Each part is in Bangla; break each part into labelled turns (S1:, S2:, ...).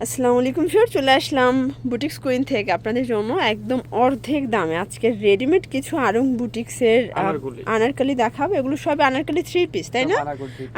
S1: আসসালামু আলাইকুম স্যার, চলে আসলাম বুটিক্স কুইন থেকে আপনাদের জন্য একদম অর্ধেক দামে আজকে রেডিমেড কিছু আরং বুটিক্সের আনারকলি দেখাবো। এগুলো সব আনারকলি 3 পিস, তাই না?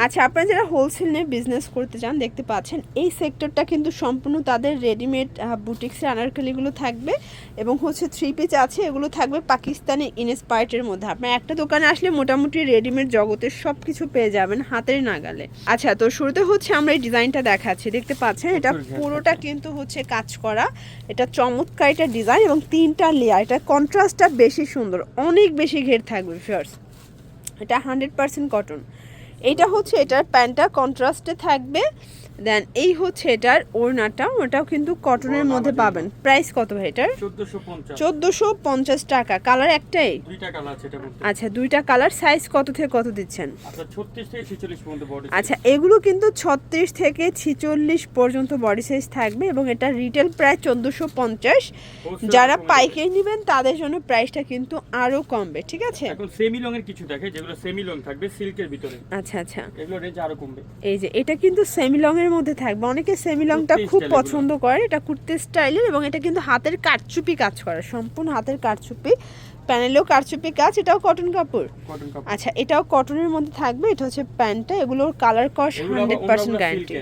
S1: আচ্ছা, আপনারা যারা হোলসেল নিয়ে বিজনেস করতে চান, দেখতে পাচ্ছেন এই সেক্টরটা কিন্তু সম্পূর্ণ তাদের রেডিমেড বুটিক্সের আনারকলিগুলো থাকবে এবং হচ্ছে 3 পিস আছে। এগুলো থাকবে পাকিস্তানি ইনস্পায়ার্ডের মধ্যে। আপনার একটা দোকানে আসলে মোটামুটি রেডিমেড জগতের সব কিছু পেয়ে যাবেন হাতের নাগালে। আচ্ছা, তো শুরুতে হচ্ছে আমরা এই ডিজাইনটা দেখাচ্ছি। দেখতে পাচ্ছেন এটা পুরোটা কিন্তু হচ্ছে কাজ করা, এটা চমৎকার একটা ডিজাইন এবং 3টা লেয়ার। এটা কন্ট্রাস্টটা বেশি সুন্দর, অনেক বেশি ঘের থাকবে ফিয়ার্স। এটা 100% কটন। এইটা হচ্ছে এটার প্যান্টটা কন্ট্রাস্টে থাকবে। দেন এই হচ্ছে এটার ওড়নাটা, ওটাও কিন্তু কটনের মধ্যে পাবেন। প্রাইস কত ভাই এটার? 1450 টাকা। কালার একটাই?
S2: দুইটা কালার আছে এটার মধ্যে।
S1: আচ্ছা, দুইটা কালার। সাইজ কত থেকে কত দিচ্ছেন?
S2: আচ্ছা, 36 থেকে 46 পর্যন্ত বডি।
S1: আচ্ছা, এগুলো কিন্তু 36 থেকে 46 পর্যন্ত বডি সাইজ থাকবে এবং এটা রিটেল প্রায় 1450। যারা পাইকারি নেবেন তাদের জন্য প্রাইসটা কিন্তু আরো কমবে, ঠিক আছে?
S2: এখন সেমি লং এর কিছু দেখে, যেগুলো সেমি লং থাকবে সিল্কের ভিতরে।
S1: আচ্ছা আচ্ছা,
S2: এগুলো রেঞ্জ আরো কমবে।
S1: এই যে এটা কিন্তু সেমি লং এর মধ্যে থাকবে। অনেকে সেমি লংটা খুব পছন্দ করে, এটা কুর্তি স্টাইলের এবং এটা কিন্তু হাতের কারচুপি কাজ করা, সম্পূর্ণ হাতের কারচুপি, প্যানেলেও কারচুপি কাজ। এটাও কটন কাপড়? আচ্ছা, এটাও কটনের মধ্যে থাকবে। এটা হচ্ছে প্যান্টটা, এগুলোর কালার কস 100% গ্যারান্টি।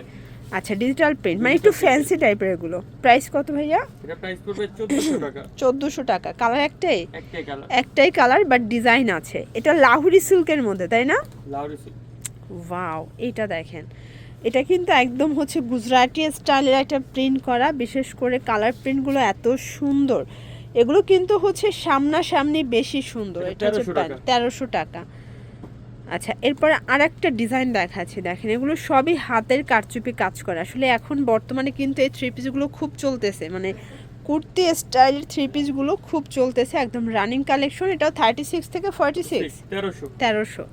S1: আচ্ছা, ডিজিটাল প্রিন্ট, মানে একটু ফ্যান্সি টাইপের এগুলো। প্রাইস কত ভাইয়া?
S2: এটা প্রাইস পড়বে 1400 টাকা।
S1: 1400 টাকা। কালার একটাই?
S2: একটাই কালার।
S1: একটাই কালার, বাট ডিজাইন আছে। এটা লাহুরি সিল্কের মধ্যে, তাই না?
S2: লাউরি সিল্ক।
S1: ওয়াও, এটা দেখেন, এটা কিন্তু একদম হচ্ছে গুজরাটি স্টাইলের একটা প্রিন্ট করা। বিশেষ করে কালার প্রিন্টগুলো এত সুন্দর। এগুলো কিন্তু হচ্ছে সামনাসামনি বেশি সুন্দর। এটা হচ্ছে 1300 টাকা। আচ্ছা, এরপরে আর একটা ডিজাইন দেখাচ্ছি। দেখেন, এগুলো সবই হাতের কারচুপি কাজ করা। আসলে এখন বর্তমানে কিন্তু এই 3 পিসগুলো খুব চলতেছে, মানে কুর্তি স্টাইলের 3 পিসগুলো খুব চলতেছে, একদম রানিং কালেকশন। এটাও 36 থেকে 46, 1300।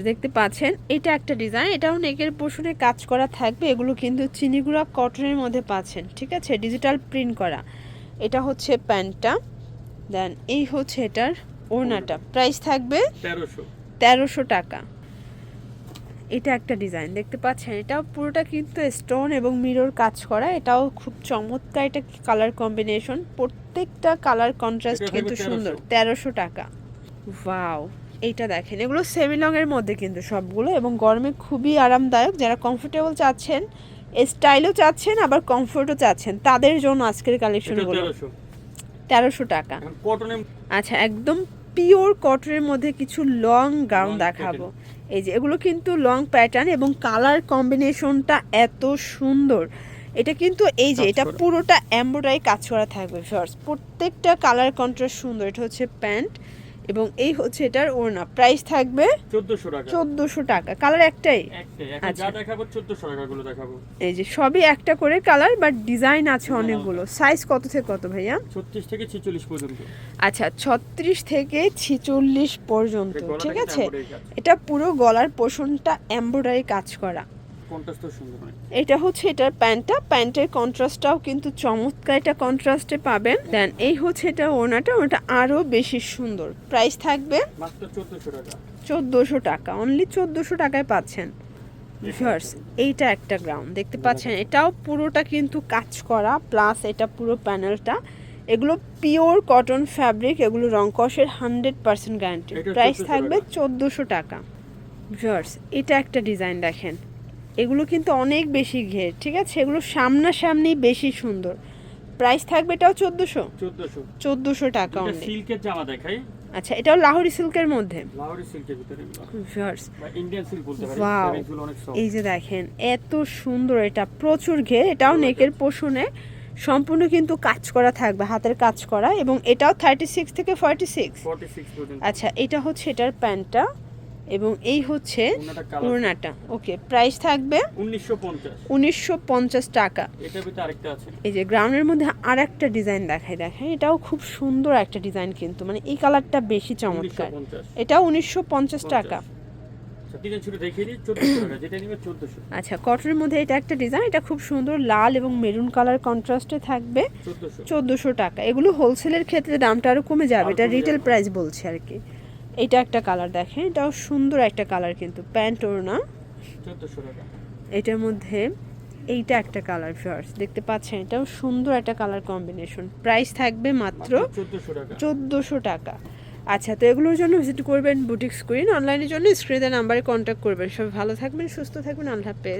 S1: দেখতে পাচ্ছেন, এটা একটা ডিজাইন, এটাও নেকের পোর্শনে কাজ করা থাকবে। এগুলো কিন্তু চিনিগুড়া কটনের মধ্যে পাচ্ছেন, ঠিক আছে? ডিজিটাল প্রিন্ট করা। এটা হচ্ছে প্যান্টটা। দেন এই হচ্ছে এটার ওড়নাটা। প্রাইস থাকবে 1300 টাকা। এটা একটা ডিজাইন দেখতে পাচ্ছেন, এটাও পুরোটা কিন্তু স্টোন এবং মিরর কাজ করা। এটাও খুব চমৎকার, এটা কালার কম্বিনেশন, প্রত্যেকটা কালার কন্ট্রাস্ট কিন্তু সুন্দর। 1300 টাকা। ওয়াও, এইটা দেখেন, এগুলো সেমি লং এর মধ্যে কিন্তু সবগুলো, এবং গরমে খুবই আরামদায়ক। যারা কমফোর্টেবল চাচ্ছেন, স্টাইলও চাচ্ছেন, আবার কমফোর্টও চাচ্ছেন, তাদের জন্য আজকের কালেকশনগুলো। 1300 টাকা। আচ্ছা, একদম পিওর কটনের মধ্যে কিছু লং গাউন দেখাবো। এই যে এগুলো কিন্তু লং প্যাটার্ন এবং কালার কম্বিনেশনটা এত সুন্দর। এটা কিন্তু এই যে এটা পুরোটা এমব্রয়ডারি কাজ করা থাকবে ফার্স্ট, প্রত্যেকটা কালার কন্ট্রাস্ট সুন্দর। এটা হচ্ছে প্যান্ট এবং এই হচ্ছে এটার ওড়না। প্রাইস থাকবে 1400 টাকা। কালার একটাই?
S2: আচ্ছা, দেখাবো 1400 টাকা গুলো দেখাবো।
S1: এই যে সবই একটা করে কালার, বাট ডিজাইন আছে অনেকগুলো। সাইজ কত থেকে কত ভাইয়া?
S2: 36 থেকে 46 পর্যন্ত।
S1: আচ্ছা, 36 থেকে 46 পর্যন্ত, ঠিক আছে? এটা পুরো গলার পোর্শনটা এমব্রয়ডারি কাজ করা। এটা হচ্ছে এটার প্যান্টটা, প্যান্টের কন্ট্রাস্টটাও কিন্তু চমৎকার, এটা কন্ট্রাস্টে পাবেন। দেন এই হচ্ছে এটা ওড়নাটা, ওটা আরো বেশি সুন্দর। প্রাইস থাকবে
S2: মাত্র 1400 টাকা।
S1: 1400 টাকা, অনলি 1400 টাকায় পাচ্ছেন ভিউয়ার্স। এইটা একটা গ্রাউন্ড দেখতে পাচ্ছেন, এটাও পুরোটা কিন্তু কাজ করা, প্লাস এটা পুরো প্যানেলটা। এগুলো পিওর কটন ফ্যাব্রিক, এগুলো রংকশের 100% গ্যারান্টি। প্রাইস থাকবে 1400 টাকা ভিউয়ার্স। এটা একটা ডিজাইন দেখেন, এগুলো কিন্তু অনেক বেশি ঘের, ঠিক আছে? এগুলো সামনাসামনি বেশি সুন্দর। প্রাইস থাকবে এটাও 1400 টাকা অনলি।
S2: সিল্কের জামা দেখাই।
S1: আচ্ছা, এটাও লাহোরি সিল্কের মধ্যে,
S2: লাহোরি সিল্কের ভিতরে
S1: ভিউয়ার্স।
S2: বা ইন্ডিয়ান সিল্ক বলতে পারি।
S1: ওয়াও, এই যে দেখেন এত সুন্দর, এটা প্রচুর ঘের। এটাও নেকের পোর্শনে সম্পূর্ণ কিন্তু কাজ করা থাকবে, হাতের কাজ করা, এবং এটাও 36 থেকে 46
S2: পর্যন্ত।
S1: আচ্ছা, এটা হচ্ছে এটার প্যান্টটা এবং এই হচ্ছে ওড়নাটা। ওকে, প্রাইস থাকবে 1950 টাকা।
S2: এটার ভিতরে আরেকটা আছে,
S1: এই যে গ্রাউন্ডের মধ্যে আরেকটা ডিজাইন দেখাই। দেখেন, এটাও খুব সুন্দর একটা ডিজাইন কিন্তু, মানে এই কালারটা বেশি চমৎকার। এটাও 1950 টাকা। আচ্ছা, কটনের মধ্যে এটা একটা ডিজাইন, এটা খুব সুন্দর, লাল এবং মেরুন কালার কন্ট্রাস্টে থাকবে। 1400 টাকা। এগুলো হোলসেলের ক্ষেত্রে দামটা আরো কমে যাবে, এটা রিটেল প্রাইস বলছি আর কি। এটা একটা কালার দেখেন, এটাও সুন্দর একটা কালার কিন্তু, প্যান্ট ওড়না।
S2: 1400 টাকা।
S1: এটার মধ্যে এইটা একটা কালার ভিউয়ার্স দেখতে পাচ্ছেন, এটাও সুন্দর একটা কালার কম্বিনেশন। প্রাইস থাকবে মাত্র
S2: 1400 টাকা।
S1: 1400 টাকা। আচ্ছা, তো এগুলোর জন্য ভিজিট করবেন বুটিক স্ক্রিন, অনলাইনের জন্য স্ক্রিনের নাম্বারে কন্ট্যাক্ট করবেন। সবাই ভালো থাকবেন, সুস্থ থাকবেন, আল্লাহ হাফেজ।